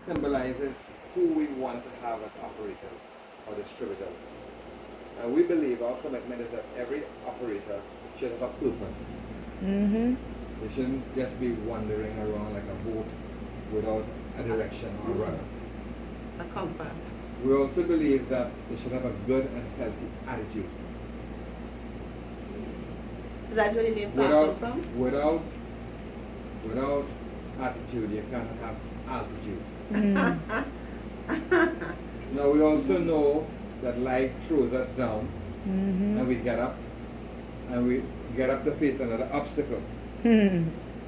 symbolizes who we want to have as operators or distributors. And we believe our commitment is that every operator should have a purpose. Mm-hmm. They shouldn't just be wandering around like a boat without a direction or rudder. A compass. We also believe that they should have a good and healthy attitude. So that's where the name Park come from? Without attitude, you can't have altitude. Now we also know that life throws us down, Mm-hmm. and we get up to face another obstacle.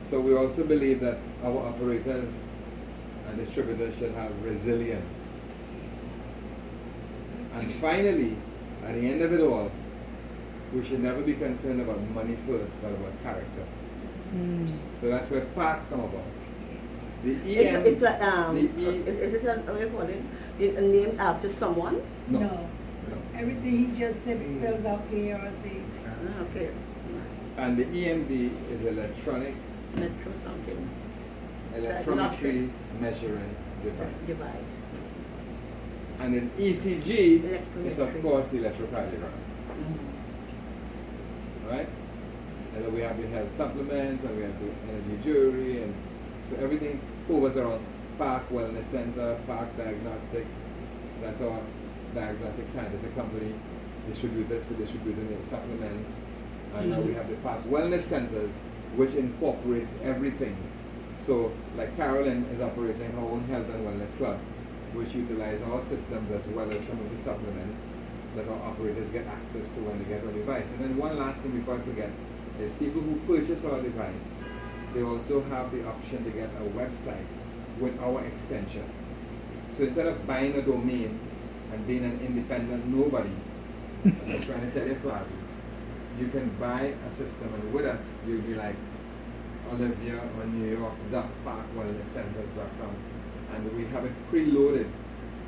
So we also believe that our operators and distributors should have resilience. And finally, at the end of it all, we should never be concerned about money first, but about character. So that's where PAC come about. The EM, It's like, the E- is this what you call it? Named after someone? no. No. Everything he just said spells out ARC. Okay. And the EMD is electronic, Metro something. electrometry measuring device. Device. And then ECG is of Electrometry. course the electrocardiogram. Mm-hmm. Right? And then we have the health supplements and we have the energy jewelry, and so everything hovers around Park Wellness Center, Park Diagnostics. That's our diagnostic scientific company, distributors for distributing the supplements. And now we have the Park Wellness Centers, which incorporates everything. So like Carolyn is operating her own health and wellness club, which utilize our systems as well as some of the supplements that our operators get access to when they get our device. And then one last thing before I forget is people who purchase our device, they also have the option to get a website with our extension. So instead of buying a domain and being an independent nobody, as I'm trying to tell you, Flavie, you can buy a system, and with us, you'll be like Olivia on New York, parkwellnesscenters.com, and we have it preloaded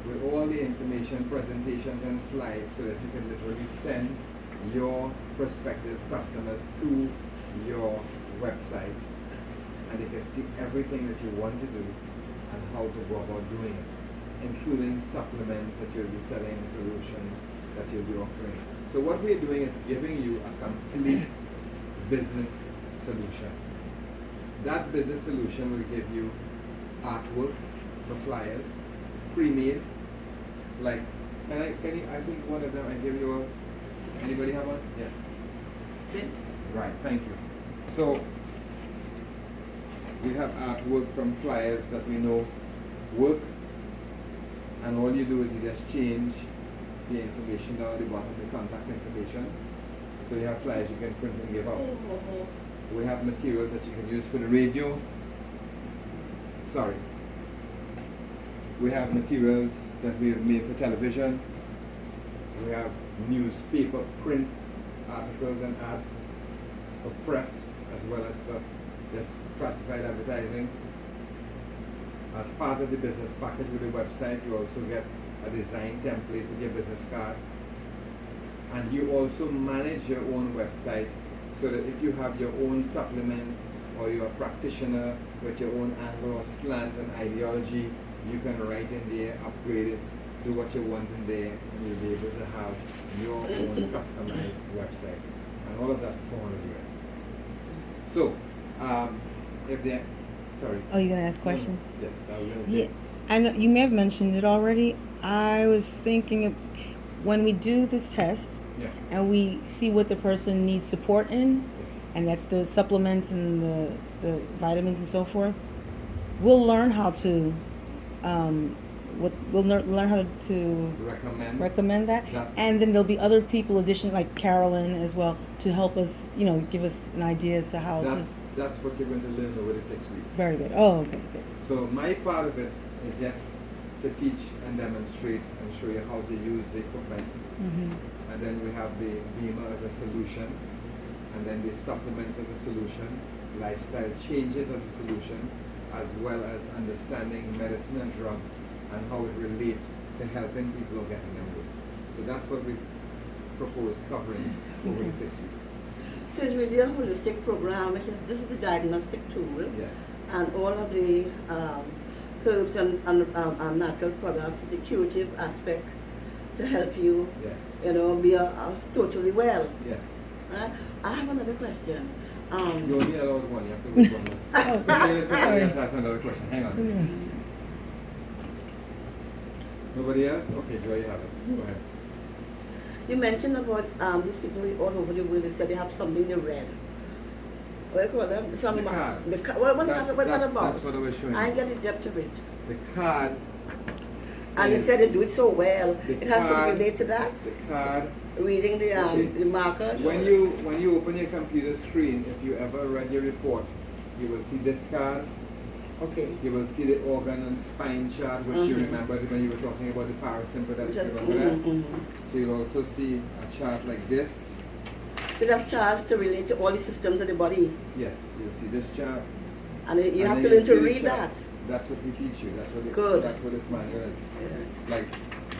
with all the information, presentations, and slides so that you can literally send your prospective customers to your website, and they can see everything that you want to do and how to go about doing it, including supplements that you'll be selling, solutions that you'll be offering. So what we're doing is giving you a complete business solution. That business solution will give you artwork for flyers, pre-made, like, I think one of them, I give you anybody have one? Yeah. Right, thank you. So, we have artwork from flyers that we know work, and all you do is you just change the information down at the bottom, the contact information. So you have flyers you can print and give out. We have materials that you can use for the radio. Sorry. We have materials that we have made for television. We have newspaper, print articles and ads for press, as well as for just classified advertising. As part of the business package with the website, you also get a design template with your business card. And you also manage your own website, so that if you have your own supplements or you're a practitioner with your own angle or slant and ideology, you can write in there, upgrade it, do what you want in there, and you'll be able to have your own customized website. And all of that for $400. So, if they're, sorry. Oh, you're gonna ask questions? Yes, I was going to Yeah, say. I know you may have mentioned it already. I was thinking of when we do this test Yeah. and we see what the person needs support in, and that's the supplements and the vitamins and so forth. We'll learn how to learn how to recommend that, That's- and then there'll be other people, addition like Carolyn as well, to help us, give us an idea as to how That's what you're going to learn over the 6 weeks. Very good. Oh, okay, good. So my part of it is just to teach and demonstrate and show you how to use the equipment. Mm-hmm. And then we have the Beamer as a solution, and then the supplements as a solution, lifestyle changes as a solution, as well as understanding medicine and drugs and how it relates to helping people or getting them worse. So that's what we propose covering over the 6 weeks. So it's really a holistic program. This is a diagnostic tool. Yes. And all of the herbs and natural products is a curative aspect to help you, Yes. be totally well. Yes. I have another question. You only allowed one. You have to go one more. Okay, somebody else has another question. Hang on. Nobody else? Okay, Joy, you have it. Go ahead. You mentioned about these people all over the world. They said they have something they read. What do you call them? The card. What's that about? That's what I was showing I you. get it depth of it. The card. And they is- said they do it so well. the It has to card- relate to that. The card. Reading the Okay. the markers. When you open your computer screen, if you ever read your report, you will see this card. Okay. You will see the organ and spine chart, which you Mhm. remembered when you were talking about the parasympathetic. Just, Remember that? mhm. So you'll also see a chart like this. They have charts to relate to all the systems of the body, Yes, you'll see this chart. and you And have then to you'll learn to see the read chart. that. That's what we teach you. That's what Good. That's what this manual is. Yeah. Like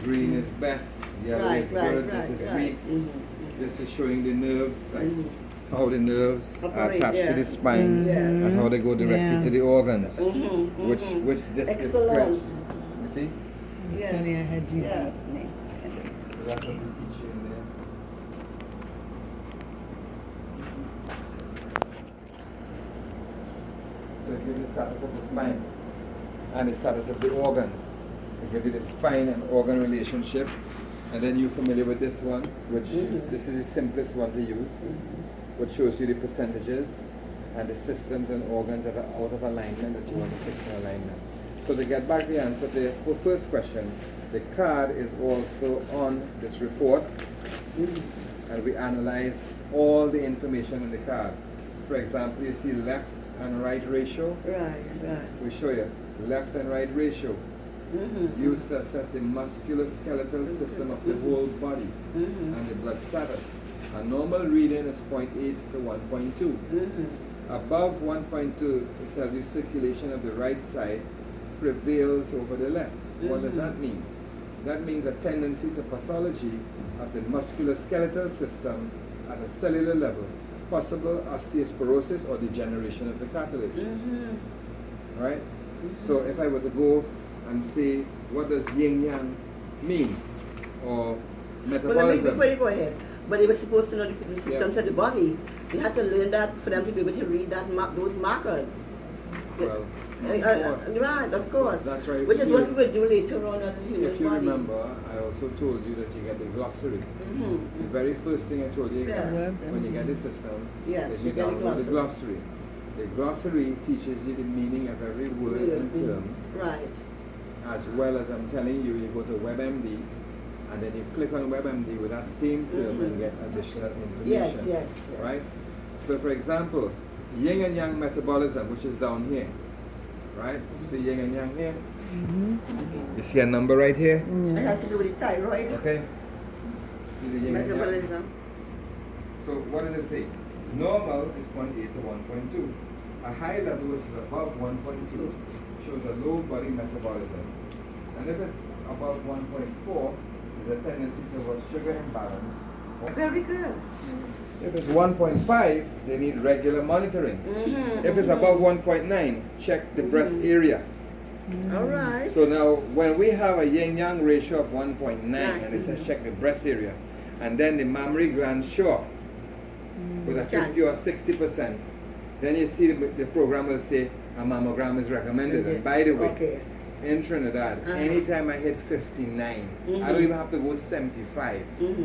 green is best, yellow Right, is right, good, right, this is right. weak. This is showing the nerves, like Mhm. how the nerves are Operate, attached to yeah. the spine Yeah. and how they go directly Yeah. to the organs. Mhm, Which mhm. disc is Excellent. stretched. You see? It's Yes. funny, I had you. Yeah. So that's what we teach you in there. So it gives you the status of the spine and the status of the organs. It gives you the spine and organ relationship. And then you're familiar with this one, which this is the simplest one to use, which shows you the percentages and the systems and organs that are out of alignment that you want to fix in alignment. So to get back the answer to your first question, the card is also on this report, and we analyze all the information in the card. For example, you see left and right ratio. Right. We show you left and right ratio Mm-hmm. used to assess the musculoskeletal system of the whole body Mm-hmm. and the blood status. A normal reading is 0.8 to 1.2. Mm-hmm. Above 1.2, it tells you circulation of the right side prevails over the left. What does that mean? That means a tendency to pathology of the musculoskeletal system at a cellular level, possible osteoporosis or degeneration of the cartilage. Mm-hmm. Right? So if I were to go and say, what does yin yang mean? Or Well, let me, metabolism? before you go ahead, but they were supposed to know the systems of the body. You had to learn that for them to be able to read that those markers. Well, Right, of course. That's right. Which is If what you- we will do later on as a human If you body. remember, I also told you that you get the glossary. Mm-hmm. The very first thing I told you Yeah. when you get the system Yes, is you you get a download the glossary. glossary. The glossary teaches you the meaning of every word and term, Right. as well as I'm telling you, you go to WebMD and then you click on WebMD with that same term and get additional information. Yes. Right? So for example, yin and yang metabolism, which is down here. Right? See yin and yang here? You see a number right here? It has to do with the thyroid. Okay? See the yin and yang? Metabolism. So what does it say? Normal is 0.8 to 1.2. A high level, which is above 1.2, shows a low body metabolism. And if it's above 1.4, there's a tendency towards sugar imbalance. Very good. If it's 1.5, they need regular monitoring. Mm-hmm. If it's above 1.9, check the breast area. All right. So now, when we have a yin-yang ratio of 1.9, and it says Mhm. check the breast area, and then the mammary glands show up with a Scans. 50 or 60%, then you see the program will say a mammogram is recommended. And by the way, Okay. in Trinidad, Uh-huh. anytime I hit 59, I don't even have to go 75. Mm-hmm.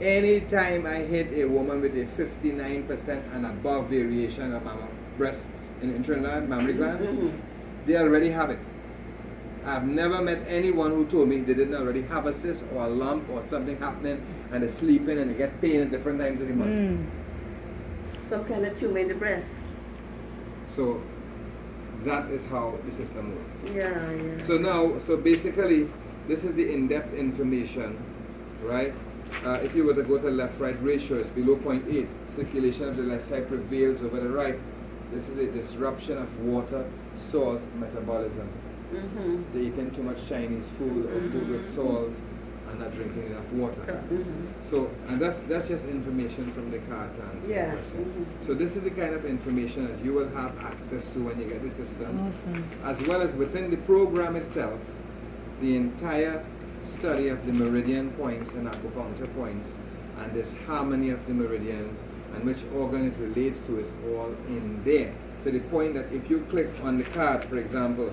Anytime I hit a woman with a 59% and above variation of breast in Trinidad, mammary glands, Mhm. they already have it. I've never met anyone who told me they didn't already have a cyst or a lump or something happening and they're sleeping and they get pain at different times of the month. Some kind of tumor in the breast. So that is how the system works. Yeah. So basically, this is the in-depth information, right? If you were to go to left-right ratio, it's below 0.8. Circulation of the left side prevails over the right. This is a disruption of water, salt, metabolism. Mm-hmm. They're eating too much Chinese food or food with salt, and not drinking enough water. Mhm. So, and that's just information from the card to answer Yeah. the question. Mhm. So this is the kind of information that you will have access to when you get the system, Awesome. as well as within the program itself, the entire study of the meridian points and acupuncture points, and this harmony of the meridians and which organ it relates to is all in there. To the point that if you click on the card, for example,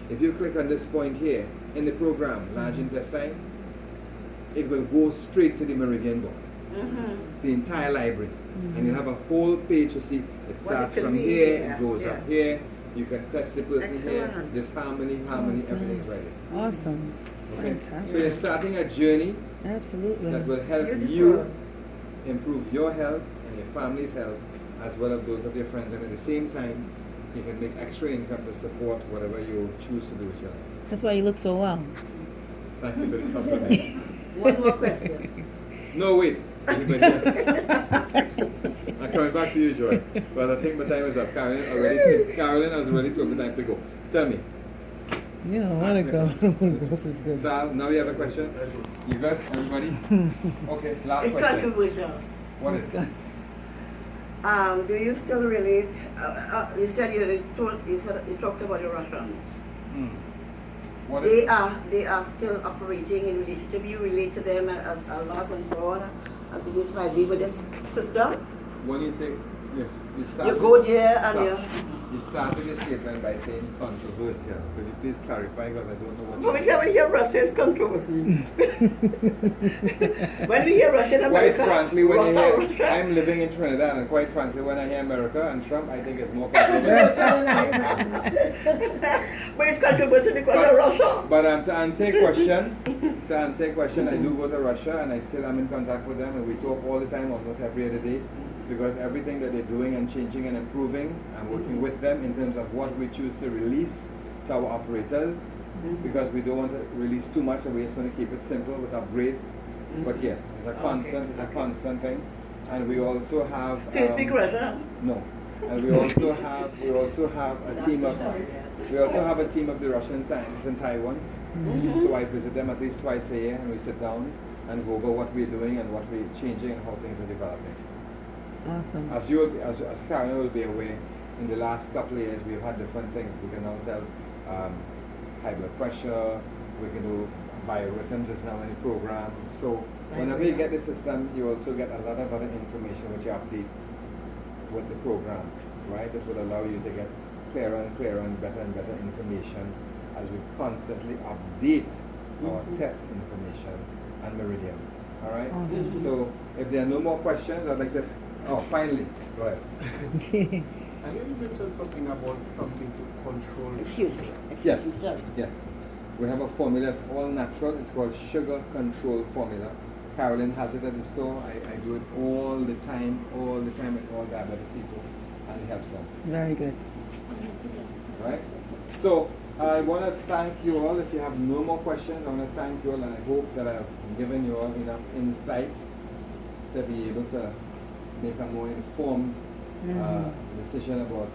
if you click on this point here in the program, large intestine, it will go straight to the meridian book, Mhm. the entire library. And you have a whole page to see. It starts could from be here, here, it goes yeah. up here. You can test the person here. Excellent. This harmony, Oh, everything's that's nice. right. Awesome. Okay? Fantastic. So you're starting a journey Absolutely. that will help Beautiful. you improve your health and your family's health, as well as those of your friends. And at the same time, you can make extra income to support whatever you choose to do with your life. That's why you look so well. Thank you for the compliment. One more question. No, wait. Anybody else? I'm coming back to you, Joy. But I think my time is up. Carolyn has already told me time to go. Tell me. You don't want to go. I don't want to go. This is good. Sal, now you have a question? You got everybody? Okay, last It's question. controversial. What is it? Do you still relate? You said you talked about the Russians. What is it? They are still operating in relationship. You relate to them a lot and so on. As this might be with this system. When you say yes, you start. You go there and You started your statement by saying controversial. Could you please clarify because I don't know what But we you never hear Russia is controversy. When we hear Russia, Quite America, frankly, when you hear, Russia. I'm living in Trinidad, and quite frankly, when I hear America and Trump, I think it's more controversial. But it's controversy because of Russia. But to answer your question, I do go to Russia, and I still am in contact with them, and we talk all the time, almost every other day, because everything that they're doing and changing and improving, I'm working with them in terms of what we choose to release to our operators, because we don't want to release too much, and we just want to keep it simple with upgrades. But yes, it's a constant thing, and we also have. Do you speak Russian? No, and we also have a team of the Russian scientists in Taiwan. So I visit them at least twice a year, and we sit down and go over what we're doing and what we're changing and how things are developing. Awesome. As Karen will be aware, in the last couple of years we've had different things. We can now tell high blood pressure. We can do biorhythms is now in the program. So whenever you get the system, you also get a lot of other information which updates with the program, right? That will allow you to get clearer and clearer and better information as we constantly update our test information and meridians. All right. Awesome. So if there are no more questions, I'd like to. Oh, finally, go ahead. I hear you mentioned something about something to control. Excuse me. Yes. Sorry. Yes. We have a formula that's all natural. It's called sugar control formula. Carolyn has it at the store. I do it all the time with all diabetic people, and it helps them. Very good. Right? So I want to thank you all. If you have no more questions, I want to thank you all, and I hope that I've given you all enough insight to be able to make a more informed decision about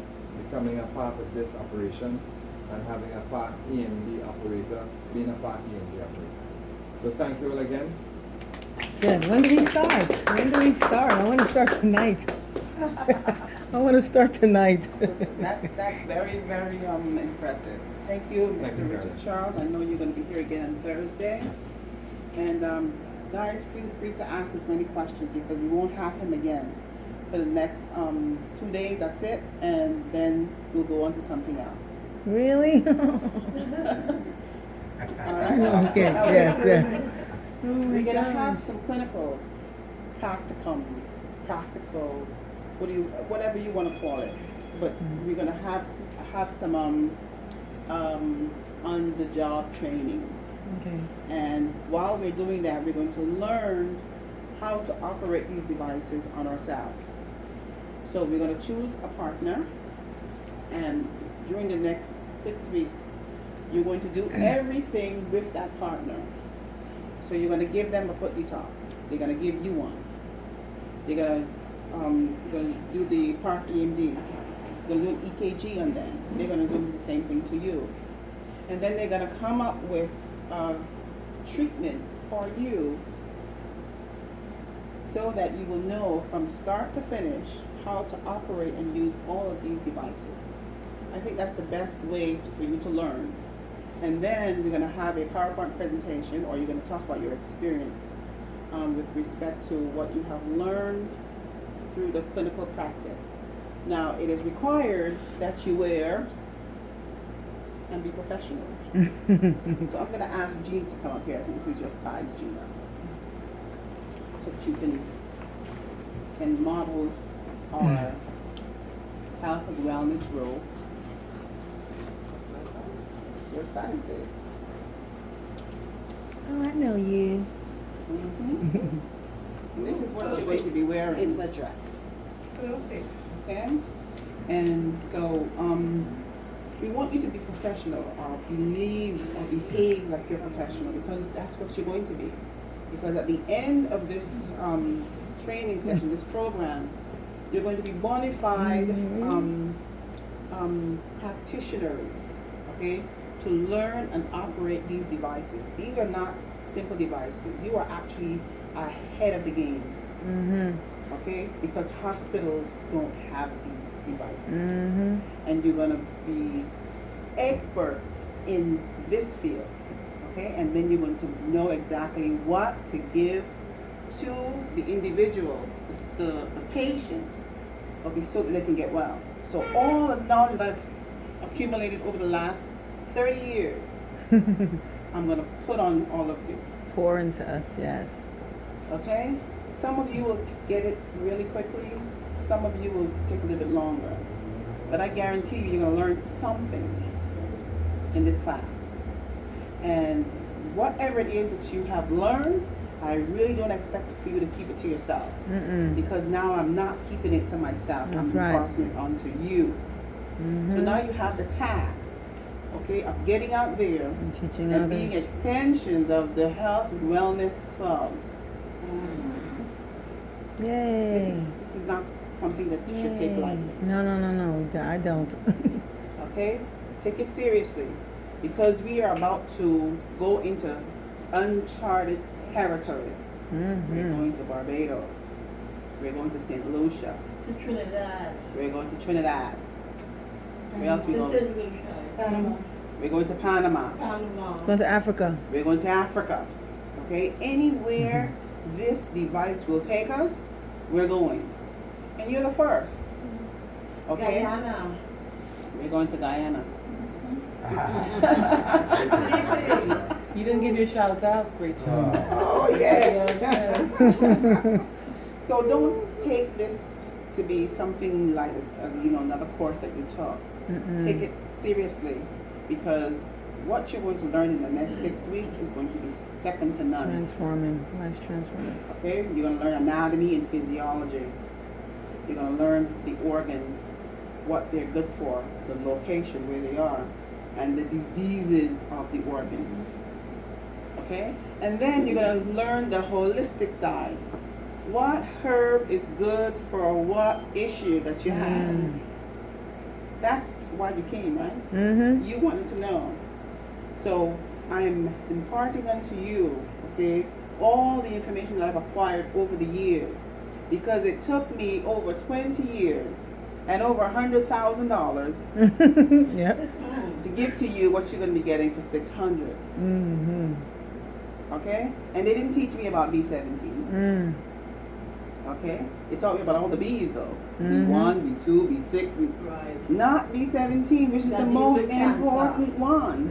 becoming a part of this operation and having a part in the operator, being a part in the operator. So thank you all again. Good. When do we start? I want to start tonight. I want to start tonight. That's very, very impressive. Thank you, Thank Mr. you, Richard Karen. Charles. I know you're going to be here again on Thursday. And guys, feel free to ask as many questions because we won't have him again for the next 2 days. That's it. And then we'll go on to something else. Really? All right? Okay. Yes. Oh my We're going to gosh. have some clinicals, practical, whatever you want to call it. But we're going to have some on-the-job training. Okay. And while we're doing that, we're going to learn how to operate these devices on ourselves. So we're going to choose a partner, and during the next 6 weeks, you're going to do everything with that partner. So you're going to give them a foot detox. They're going to give you one. They're going to do the Park EMD. They're going to do an EKG on them. They're going to do the same thing to you. And then they're going to come up with treatment for you so that you will know from start to finish how to operate and use all of these devices. I think that's the best way for you to learn. And then we're going to have a PowerPoint presentation, or you're going to talk about your experience with respect to what you have learned through the clinical practice. Now, it is required that you wear and be professional. So I'm going to ask Jean to come up here. I think this is your size, Gina. So that you can model our health and wellness row. It's your size, babe. Oh, I know you. Mm-hmm. And this is what you're going to be wearing. It's a dress. Perfect. Okay? And so, we want you to be professional or believe or behave like you're professional, because that's what you're going to be. Because at the end of this training session, this program, you're going to be bona fide practitioners, okay, to learn and operate these devices. These are not simple devices. You are actually ahead of the game, okay, because hospitals don't have these devices. And you're going to be experts in this field, okay, and then you're going to know exactly what to give to the individual, the patient, okay, so that they can get well. So all the knowledge that I've accumulated over the last 30 years, I'm going to put on all of you. Pour into us, yes. Okay? Some of you will get it really quickly. Some of you will take a little bit longer. But I guarantee you, you're going to learn something in this class. And whatever it is that you have learned, I really don't expect for you to keep it to yourself. Because now I'm not keeping it to myself. That's I'm right. imparting it onto you. So now you have the task, okay, of getting out there And teaching and being others. extensions of the Health and Wellness Club. Yay. This is not something that you should take lightly. No, I don't. Okay? Take it seriously, because we are about to go into uncharted territory. We're going to Barbados. We're going to St. Lucia. To Trinidad. We're going to Trinidad. Where else we going? Panama. We're going to Panama. Panama. Going to Africa. We're going to Africa. Okay? Anywhere this device will take us, we're going. And you're the first. Okay? Guyana. We're going to Guyana. You didn't give your shout out, Rachel. Oh, yes. So don't take this to be something like, another course that you took. Take it seriously, because what you're going to learn in the next 6 weeks is going to be second to none. Transforming. Life's transforming. Okay? You're going to learn anatomy and physiology. You're going to learn the organs, what they're good for, the location where they are, and the diseases of the organs. Okay? And then you're going to learn the holistic side. What herb is good for what issue that you have? That's why you came, right? You wanted to know. So I'm imparting unto you, okay, all the information that I've acquired over the years, because it took me over 20 years and over $100,000 Yep. to give to you what you're going to be getting for $600. Okay? And they didn't teach me about B17. Okay? They taught me about all the B's though. B1, B2, B6, B... Right. Not B17, which is That the is most the cancer. important one.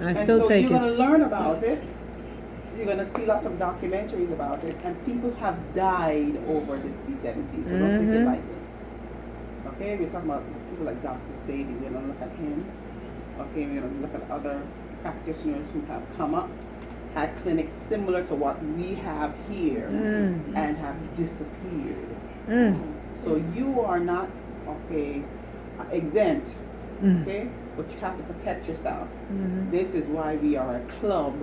I And still so take you're going to it. learn about it. You're going to see lots of documentaries about it. And people have died over this B17, so don't take it lightly. Okay? We're talking about people like Dr. Sadie. We're going to look at him. Okay? We're going to look at other practitioners who have come up, had clinics similar to what we have here, and have disappeared. So you are not, okay, exempt, okay? But you have to protect yourself. This is why we are a club.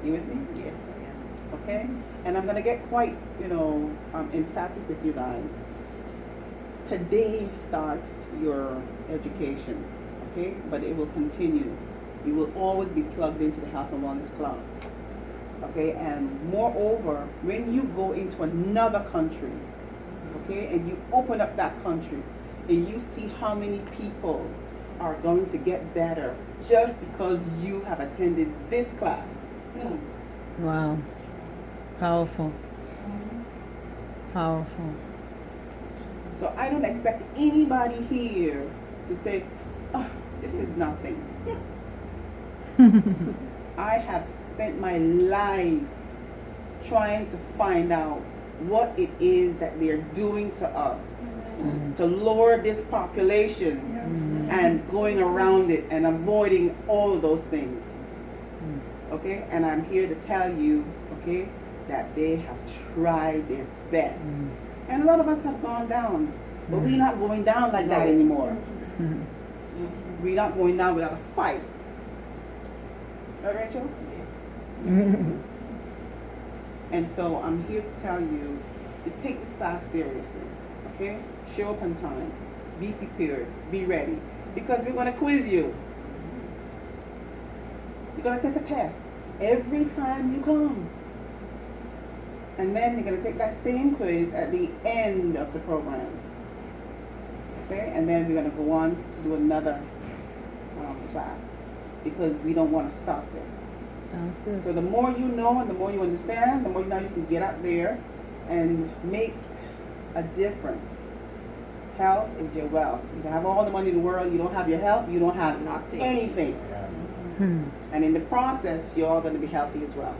You with me? Yes, I am. Okay? And I'm going to get quite, emphatic with you guys. Today starts your education, okay? But it will continue. you will always be plugged into the Health and Wellness Club. Okay, and moreover, when you go into another country, okay, and you open up that country, and you see how many people are going to get better just because you have attended this class. Wow. Powerful. Powerful. So I don't expect anybody here to say, oh, this is nothing. I have spent my life trying to find out what it is that they're doing to us to lower this population and going around it and avoiding all of those things. Okay, and I'm here to tell you, okay, that they have tried their best. And a lot of us have gone down, but we're not going down like that anymore. We're not going down without a fight. Right, Rachel? Yes. And so I'm here to tell you to take this class seriously. Okay? Show up on time. Be prepared. Be ready. Because we're going to quiz you. You're going to take a test every time you come. And then you're going to take that same quiz at the end of the program. Okay? And then we're going to go on to do another class. Because we don't want to stop this. Sounds good. So the more you know and the more you understand, the more now you can get out there and make a difference. Health is your wealth. You can have all the money in the world, you don't have your health, you don't have anything. And in the process, you're all going to be healthy as well.